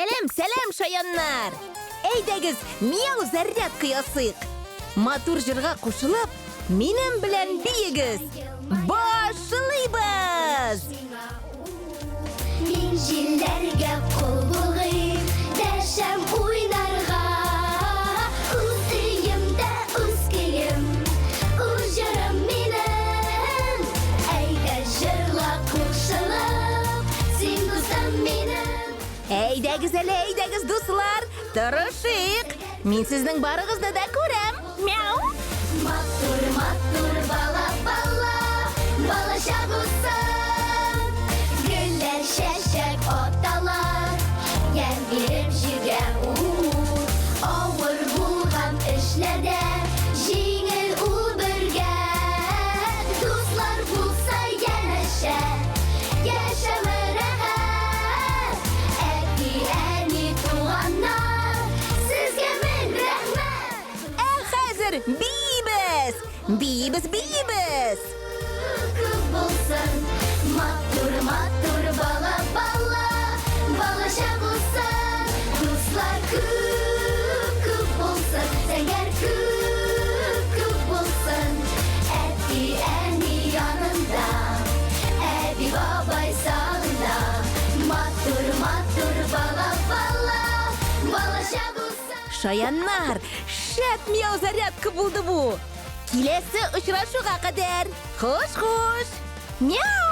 Сәлем, шаяннар! Әйдәгіз, мияу заряд қиясық. Матур жырға қушылып, менің білән бейігіз. Башылайбыз! Мен желләргә қол бұлғым, дәшәм уйнарға. Үз өйімдә үз көйім, үз жырым менің. Әйдә жырға қушылып, сен дустым менің. Әйдәгіз, дуслар, тырышық. Мен сіздің барығызды да көрем. Мяу! Матур, матур, бала, бала шағылсын. Гүлләр шәшәк оталар, ян беріп жүргән ауыр булган эшләрдә җиңел ул бергә. Дуслар булса янәшә, яшәмә рәхәт. Әти, туганнар, сезгә мең рәхмәт. Хәзер бейбіз! Күп булсын, матур, бала, бала шағылсын. Дуслар күп булсын, сәнгәр күп булсын. Әти, әни янында, әби, бабай сағында. Матур, бала шағылсын. Шаяннар, шәп мияу зарядка булды бу. Киләсе очрашуга кадәр. Хуш! Мяу!